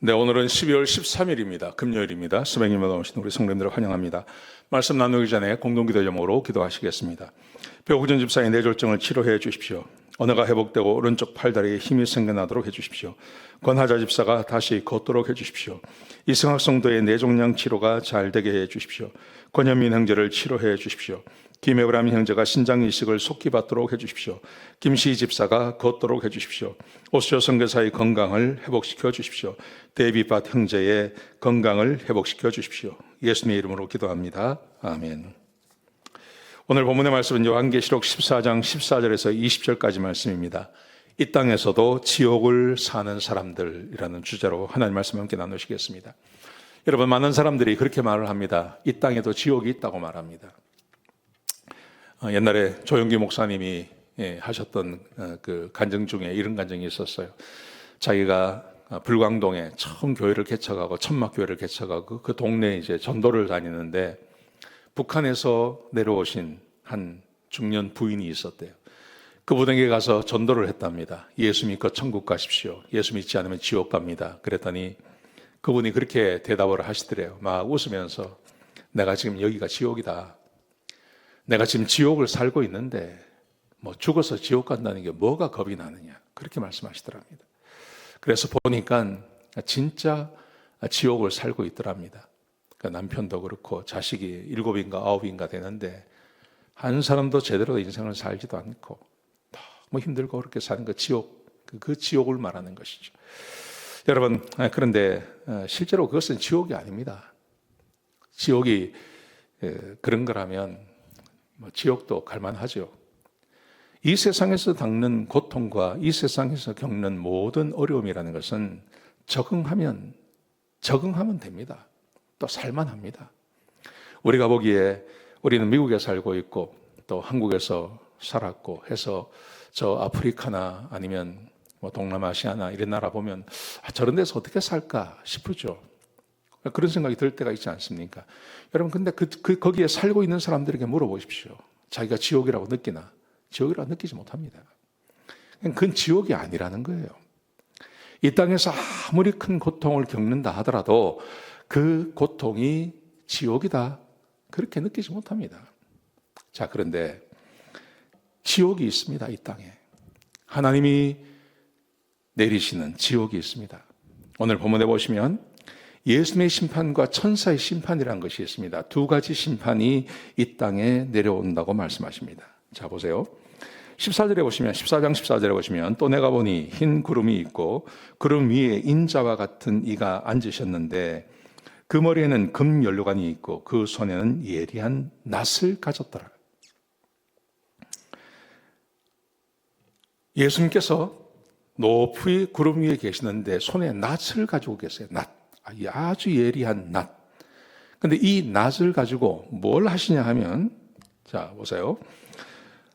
네, 오늘은 12월 13일입니다. 금요일입니다. 수백님마다 오신 우리 성도님들을 환영합니다. 말씀 나누기 전에 공동기도 제목으로 기도하시겠습니다. 배우전 집사의 뇌졸중을 치료해 주십시오. 언어가 회복되고 오른쪽 팔다리에 힘이 생겨나도록 해주십시오. 권하자 집사가 다시 걷도록 해주십시오. 이승학 성도의 뇌종양 치료가 잘 되게 해주십시오. 권현민 형제를 치료해 주십시오. 김혜브람 형제가 신장 이식을 속히 받도록 해주십시오. 김시 집사가 걷도록 해주십시오. 오수조 선교사의 건강을 회복시켜 주십시오. 데이비밭 형제의 건강을 회복시켜 주십시오. 예수님의 이름으로 기도합니다. 아멘. 오늘 본문의 말씀은 요한계시록 14장 14절에서 20절까지 말씀입니다. 이 땅에서도 지옥을 사는 사람들이라는 주제로 하나님 말씀 함께 나누시겠습니다. 여러분, 많은 사람들이 그렇게 말을 합니다. 이 땅에도 지옥이 있다고 말합니다. 옛날에 조영기 목사님이 하셨던 그 간증 중에 이런 간증이 있었어요. 자기가 불광동에 처음 교회를 개척하고 천막교회를 개척하고 그 동네에 이제 전도를 다니는데 북한에서 내려오신 한 중년 부인이 있었대요. 그분에게 가서 전도를 했답니다. 예수 믿고 천국 가십시오. 예수 믿지 않으면 지옥 갑니다. 그랬더니 그분이 그렇게 대답을 하시더래요. 막 웃으면서 내가 지금 여기가 지옥이다. 내가 지금 지옥을 살고 있는데 뭐 죽어서 지옥 간다는 게 뭐가 겁이 나느냐. 그렇게 말씀하시더랍니다. 그래서 보니까 진짜 지옥을 살고 있더랍니다. 그러니까 남편도 그렇고 자식이 7인가 9인가 되는데 한 사람도 제대로 인생을 살지도 않고 너무 힘들고 그렇게 사는 그 지옥, 그 지옥을 말하는 것이죠. 여러분, 그런데 실제로 그것은 지옥이 아닙니다. 지옥이 그런 거라면 지옥도 갈만하죠. 이 세상에서 겪는 고통과 이 세상에서 겪는 모든 어려움이라는 것은 적응하면 됩니다. 또 살만합니다. 우리가 보기에 우리는 미국에 살고 있고 또 한국에서 살았고 해서 저 아프리카나 아니면 동남아시아나 이런 나라 보면 저런 데서 어떻게 살까 싶죠. 그런 생각이 들 때가 있지 않습니까? 여러분, 근데 거기에 살고 있는 사람들에게 물어보십시오. 자기가 지옥이라고 느끼나? 지옥이라고 느끼지 못합니다. 그건 지옥이 아니라는 거예요. 이 땅에서 아무리 큰 고통을 겪는다 하더라도 그 고통이 지옥이다, 그렇게 느끼지 못합니다. 자, 그런데 지옥이 있습니다. 이 땅에 하나님이 내리시는 지옥이 있습니다. 오늘 본문에 보시면 예수님의 심판과 천사의 심판이라는 것이 있습니다. 두 가지 심판이 이 땅에 내려온다고 말씀하십니다. 자, 보세요. 14절에 보시면, 14장 14절에 보시면 또 내가 보니 흰 구름이 있고 구름 위에 인자와 같은 이가 앉으셨는데 그 머리에는 금 연료관이 있고 그 손에는 예리한 낫을 가졌더라. 예수님께서 높이 구름 위에 계시는데 손에 낫을 가지고 계세요. 낫. 아주 예리한 낫. 근데 이 낫을 가지고 뭘 하시냐 하면, 자, 보세요.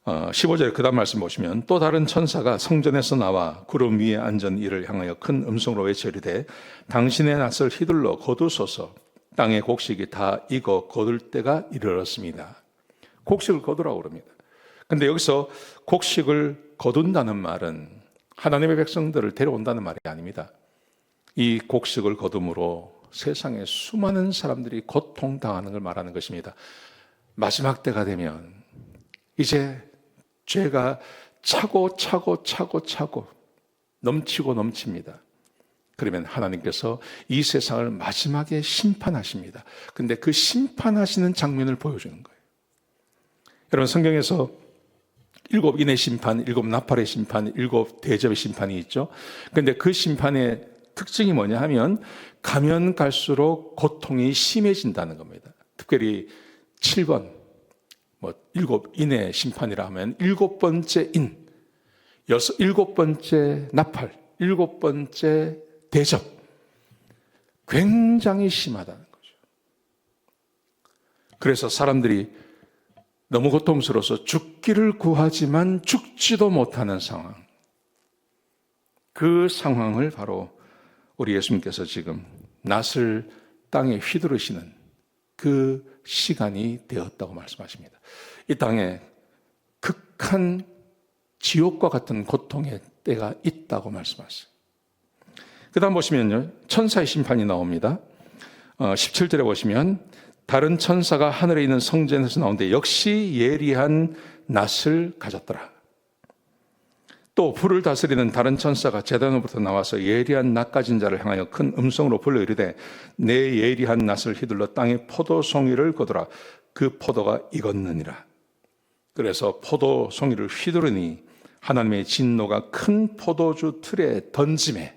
15절 그 다음 말씀 보시면 또 다른 천사가 성전에서 나와 구름 위에 앉은 이를 향하여 큰 음성으로 외쳐 이르되 당신의 낫을 휘둘러 거두소서. 땅의 곡식이 다 익어 거둘 때가 이르렀습니다. 곡식을 거두라고 그럽니다. 근데 여기서 곡식을 거둔다는 말은 하나님의 백성들을 데려온다는 말이 아닙니다. 이 곡식을 거둠으로 세상에 수많은 사람들이 고통당하는 걸 말하는 것입니다. 마지막 때가 되면 이제 죄가 차고 넘치고 넘칩니다. 그러면 하나님께서 이 세상을 마지막에 심판하십니다. 근데 그 심판하시는 장면을 보여주는 거예요. 여러분, 성경에서 7 인의 심판, 7 나팔의 심판, 7 대접의 심판이 있죠. 그런데 그 심판의 특징이 뭐냐 하면 가면 갈수록 고통이 심해진다는 겁니다. 특별히 7번, 7 인의 심판이라 하면 7번째 인, 7번째 나팔, 7번째 대접, 굉장히 심하다는 거죠. 그래서 사람들이 너무 고통스러워서 죽기를 구하지만 죽지도 못하는 상황, 그 상황을 바로 우리 예수님께서 지금 낫을 땅에 휘두르시는 그 시간이 되었다고 말씀하십니다. 이 땅에 극한 지옥과 같은 고통의 때가 있다고 말씀하셨어요. 그 다음 보시면요, 천사의 심판이 나옵니다. 17절에 보시면 다른 천사가 하늘에 있는 성전에서 나오는데 역시 예리한 낫을 가졌더라. 또 불을 다스리는 다른 천사가 제단으로부터 나와서 예리한 낫 가진 자를 향하여 큰 음성으로 불러 이르되 내 예리한 낫을 휘둘러 땅에 포도송이를 거두라. 그 포도가 익었느니라. 그래서 포도송이를 휘두르니 하나님의 진노가 큰 포도주 틀에 던짐에,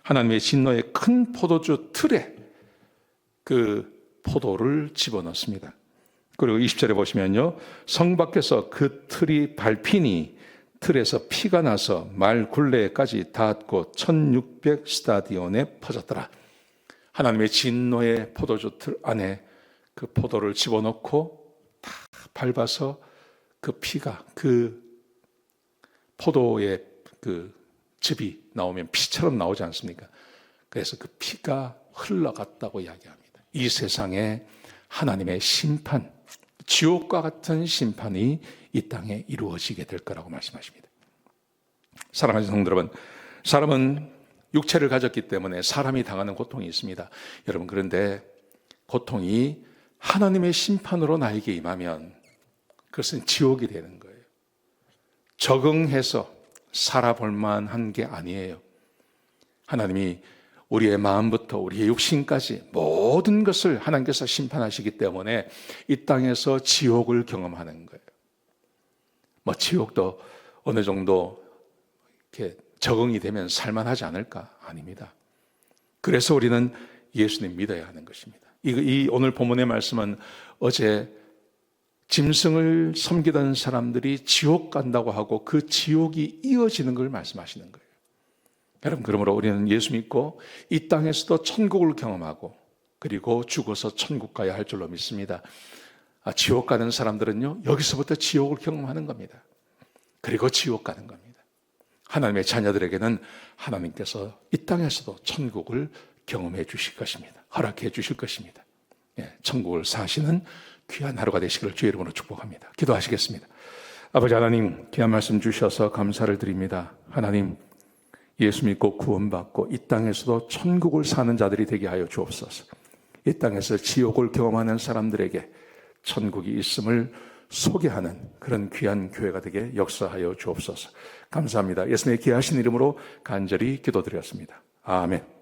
하나님의 진노의 큰 포도주 틀에 그 포도를 집어넣습니다. 그리고 20절에 보시면요, 성 밖에서 그 틀이 밟히니 틀에서 피가 나서 말 굴레까지 닿았고 1600 스타디온에 퍼졌더라. 하나님의 진노의 포도주 틀 안에 그 포도를 집어넣고 다 밟아서 그 피가, 그 포도의 그 즙이 나오면 피처럼 나오지 않습니까? 그래서 그 피가 흘러갔다고 이야기합니다. 이 세상에 하나님의 심판, 지옥과 같은 심판이 이 땅에 이루어지게 될 거라고 말씀하십니다. 사랑하는 성도 여러분, 사람은 육체를 가졌기 때문에 사람이 당하는 고통이 있습니다. 여러분, 그런데 고통이 하나님의 심판으로 나에게 임하면 그것은 지옥이 되는 거예요. 적응해서 살아볼 만한 게 아니에요. 하나님이 우리의 마음부터 우리의 육신까지 모든 것을 하나님께서 심판하시기 때문에 이 땅에서 지옥을 경험하는 거예요. 지옥도 어느 정도 이렇게 적응이 되면 살만하지 않을까? 아닙니다. 그래서 우리는 예수님 믿어야 하는 것입니다. 이 오늘 본문의 말씀은 어제 짐승을 섬기던 사람들이 지옥 간다고 하고 그 지옥이 이어지는 걸 말씀하시는 거예요. 여러분, 그러므로 우리는 예수 믿고 이 땅에서도 천국을 경험하고 그리고 죽어서 천국 가야 할 줄로 믿습니다. 지옥 가는 사람들은요, 여기서부터 지옥을 경험하는 겁니다. 그리고 지옥 가는 겁니다. 하나님의 자녀들에게는 하나님께서 이 땅에서도 천국을 경험해 주실 것입니다. 허락해 주실 것입니다. 천국을 사시는 귀한 하루가 되시기를 주의 이름으로 축복합니다. 기도하시겠습니다. 아버지 하나님, 귀한 말씀 주셔서 감사를 드립니다. 하나님, 예수 믿고 구원받고 이 땅에서도 천국을 사는 자들이 되게 하여 주옵소서. 이 땅에서 지옥을 경험하는 사람들에게 천국이 있음을 소개하는 그런 귀한 교회가 되게 역사하여 주옵소서. 감사합니다. 예수님의 귀하신 이름으로 간절히 기도드렸습니다. 아멘.